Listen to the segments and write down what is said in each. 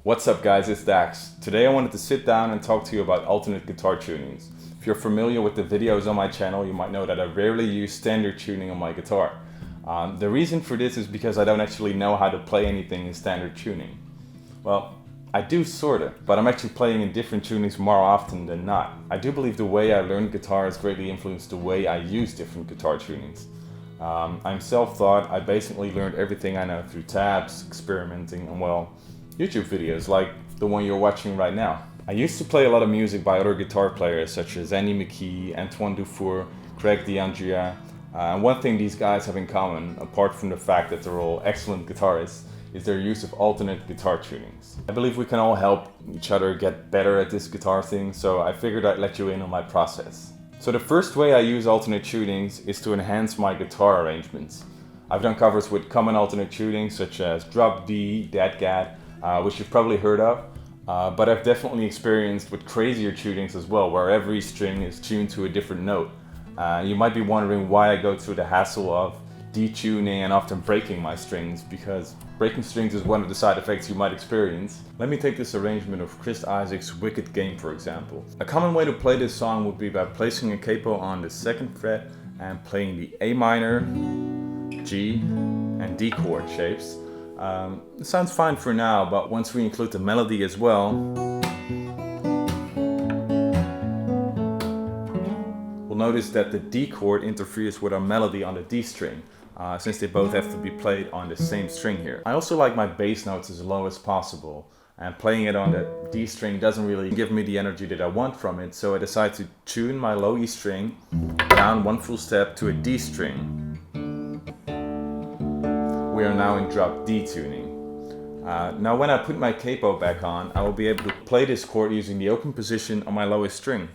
What's up guys, it's Dax. Today I wanted to sit down and talk to you about alternate guitar tunings. If you're familiar with the videos on my channel, you might know that I rarely use standard tuning on my guitar. The reason for this is because I don't actually know how to play anything in standard tuning. Well, I do sorta, but I'm actually playing in different tunings more often than not. I do believe the way I learned guitar has greatly influenced the way I use different guitar tunings. I'm self-taught. I basically learned everything I know through tabs, experimenting, and well, YouTube videos like the one you're watching right now. I used to play a lot of music by other guitar players such as Andy McKee, Antoine Dufour, Craig Andreas. And one thing these guys have in common, apart from the fact that they're all excellent guitarists, is their use of alternate guitar tunings. I believe we can all help each other get better at this guitar thing, so I figured I'd let you in on my process. So the first way I use alternate tunings is to enhance my guitar arrangements. I've done covers with common alternate tunings such as Drop D, DAT-GAT, which you've probably heard of, but I've definitely experienced with crazier tunings as well, where every string is tuned to a different note. You might be wondering why I go through the hassle of detuning and often breaking my strings, because breaking strings is one of the side effects you might experience. Let me take this arrangement of Chris Isaak's Wicked Game for example. A common way to play this song would be by placing a capo on the 2nd fret and playing the A minor, G, and D chord shapes. It sounds fine for now, but once we include the melody as well, we'll notice that the D chord interferes with our melody on the D string, since they both have to be played on the same string here. I also like my bass notes as low as possible, and playing it on the D string doesn't really give me the energy that I want from it, so I decide to tune my low E string down one full step to a D string. We are now in drop D tuning. Now when I put my capo back on, I will be able to play this chord using the open position on my lowest string.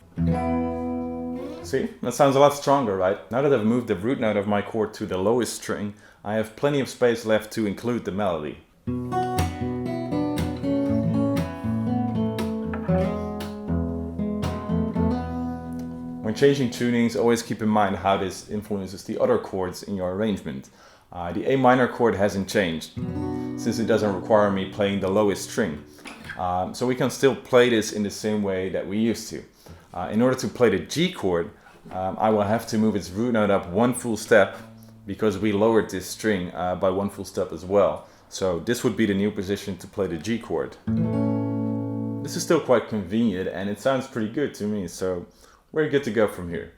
See, that sounds a lot stronger, right? Now that I've moved the root note of my chord to the lowest string, I have plenty of space left to include the melody. When changing tunings, always keep in mind how this influences the other chords in your arrangement. The A minor chord hasn't changed, since it doesn't require me playing the lowest string. So we can still play this in the same way that we used to. In order to play the G chord, I will have to move its root note up one full step, because we lowered this string by one full step as well. So this would be the new position to play the G chord. This is still quite convenient and it sounds pretty good to me, so we're good to go from here.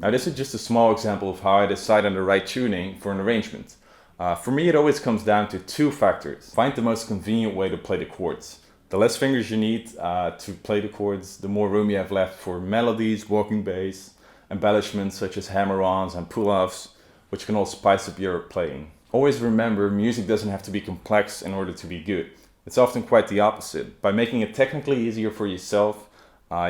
Now this is just a small example of how I decide on the right tuning for an arrangement. For me it always comes down to two factors. Find the most convenient way to play the chords. The less fingers you need to play the chords, the more room you have left for melodies, walking bass, embellishments such as hammer-ons and pull-offs, which can all spice up your playing. Always remember, music doesn't have to be complex in order to be good. It's often quite the opposite. By making it technically easier for yourself,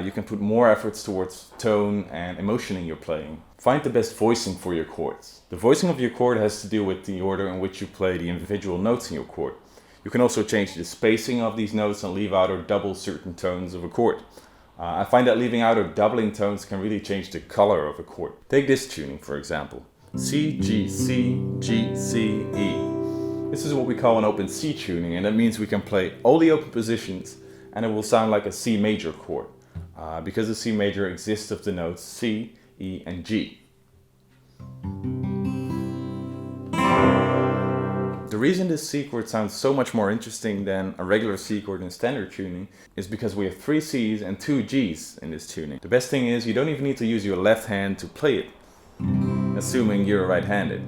you can put more efforts towards tone and emotion in your playing. Find the best voicing for your chords. The voicing of your chord has to do with the order in which you play the individual notes in your chord. You can also change the spacing of these notes and leave out or double certain tones of a chord. I find that leaving out or doubling tones can really change the color of a chord. Take this tuning for example. C, G, C, G, C, E. This is what we call an open C tuning, and that means we can play all the open positions and it will sound like a C major chord. Because the C major exists of the notes C, E, and G. The reason this C chord sounds so much more interesting than a regular C chord in standard tuning is because we have 3 C's and 2 G's in this tuning. The best thing is you don't even need to use your left hand to play it, assuming you're right-handed.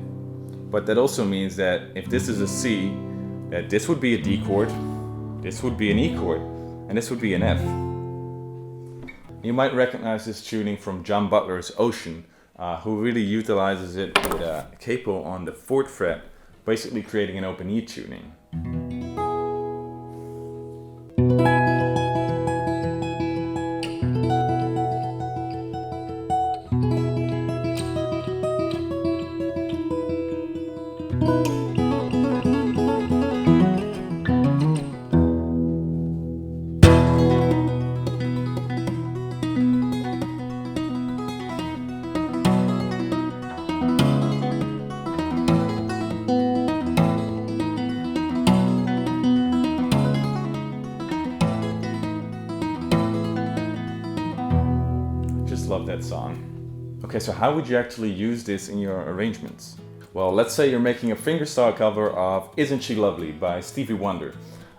But that also means that if this is a C, that this would be a D chord, this would be an E chord, and this would be an F. You might recognize this tuning from John Butler's Ocean, who really utilizes it with a capo on the 4th fret, basically creating an open E tuning. Love that song. Okay, so how would you actually use this in your arrangements? Well, let's say you're making a fingerstyle cover of Isn't She Lovely by Stevie Wonder.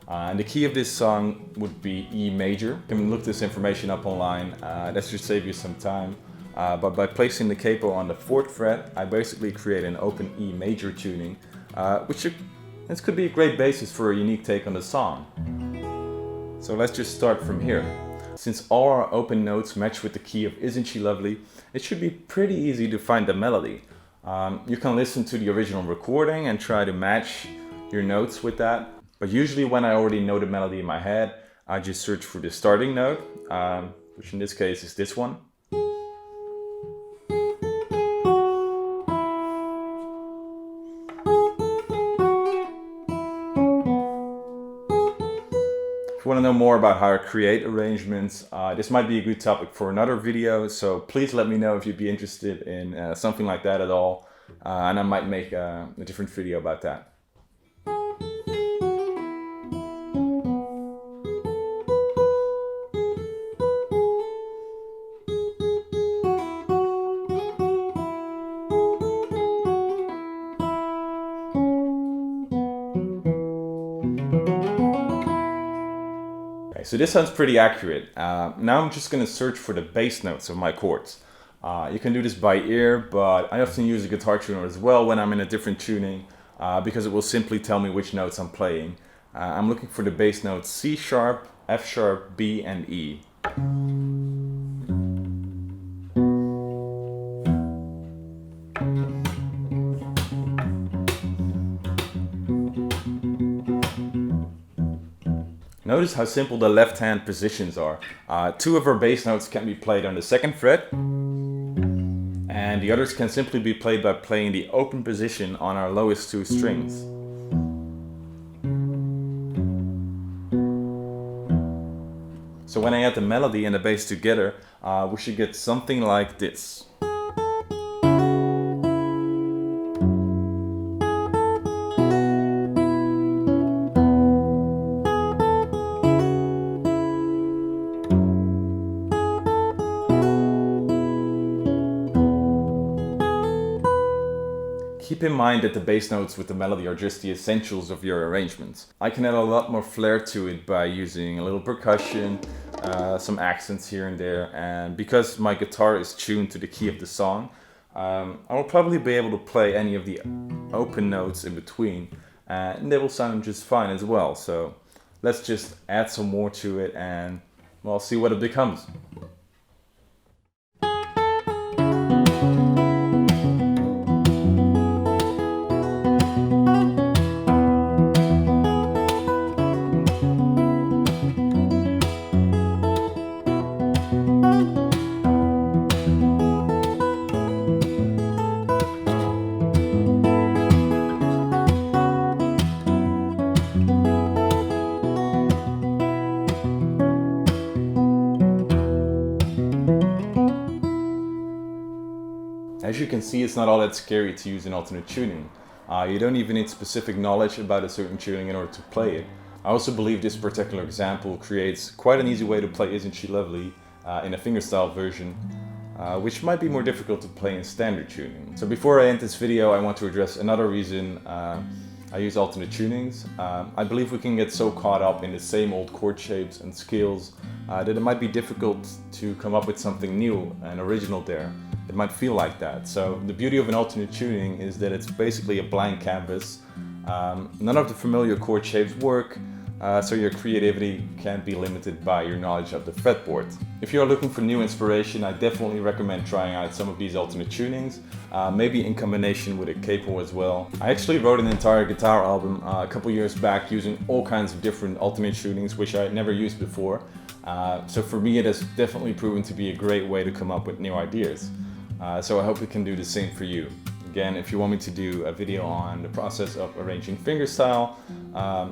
And the key of this song would be E major. You can look this information up online, that should save you some time. But by placing the capo on the 4th fret, I basically create an open E major tuning, this could be a great basis for a unique take on the song. So let's just start from here. Since all our open notes match with the key of Isn't She Lovely, it should be pretty easy to find the melody. You can listen to the original recording and try to match your notes with that. But usually when I already know the melody in my head, I just search for the starting note, which in this case is this one. If you want to know more about how I create arrangements, this might be a good topic for another video, so please let me know if you'd be interested in something like that at all, and I might make a different video about that. So this sounds pretty accurate. Now I'm just going to search for the bass notes of my chords. You can do this by ear, but I often use a guitar tuner as well when I'm in a different tuning, because it will simply tell me which notes I'm playing. I'm looking for the bass notes C sharp, F sharp, B, and E. Notice how simple the left-hand positions are. 2 of our bass notes can be played on the 2nd fret, and the others can simply be played by playing the open position on our lowest 2 strings. So when I add the melody and the bass together, we should get something like this. Keep in mind that the bass notes with the melody are just the essentials of your arrangements. I can add a lot more flair to it by using a little percussion, some accents here and there, and because my guitar is tuned to the key of the song, I will probably be able to play any of the open notes in between, and they will sound just fine as well. So let's just add some more to it and, well, see what it becomes. As you can see, it's not all that scary to use an alternate tuning. You don't even need specific knowledge about a certain tuning in order to play it. I also believe this particular example creates quite an easy way to play Isn't She Lovely in a fingerstyle version, which might be more difficult to play in standard tuning. So before I end this video, I want to address another reason I use alternate tunings. I believe we can get so caught up in the same old chord shapes and scales that it might be difficult to come up with something new and original there. It might feel like that. So the beauty of an alternate tuning is that it's basically a blank canvas. None of the familiar chord shapes work, so your creativity can't be limited by your knowledge of the fretboard. If you're looking for new inspiration, I definitely recommend trying out some of these alternate tunings, maybe in combination with a capo as well. I actually wrote an entire guitar album a couple years back using all kinds of different alternate tunings which I had never used before. So for me it has definitely proven to be a great way to come up with new ideas. So I hope it can do the same for you. Again, if you want me to do a video on the process of arranging fingerstyle,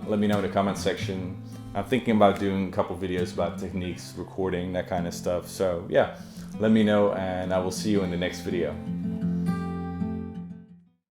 let me know in the comment section. I'm thinking about doing a couple videos about techniques, recording, that kind of stuff. So yeah, let me know and I will see you in the next video.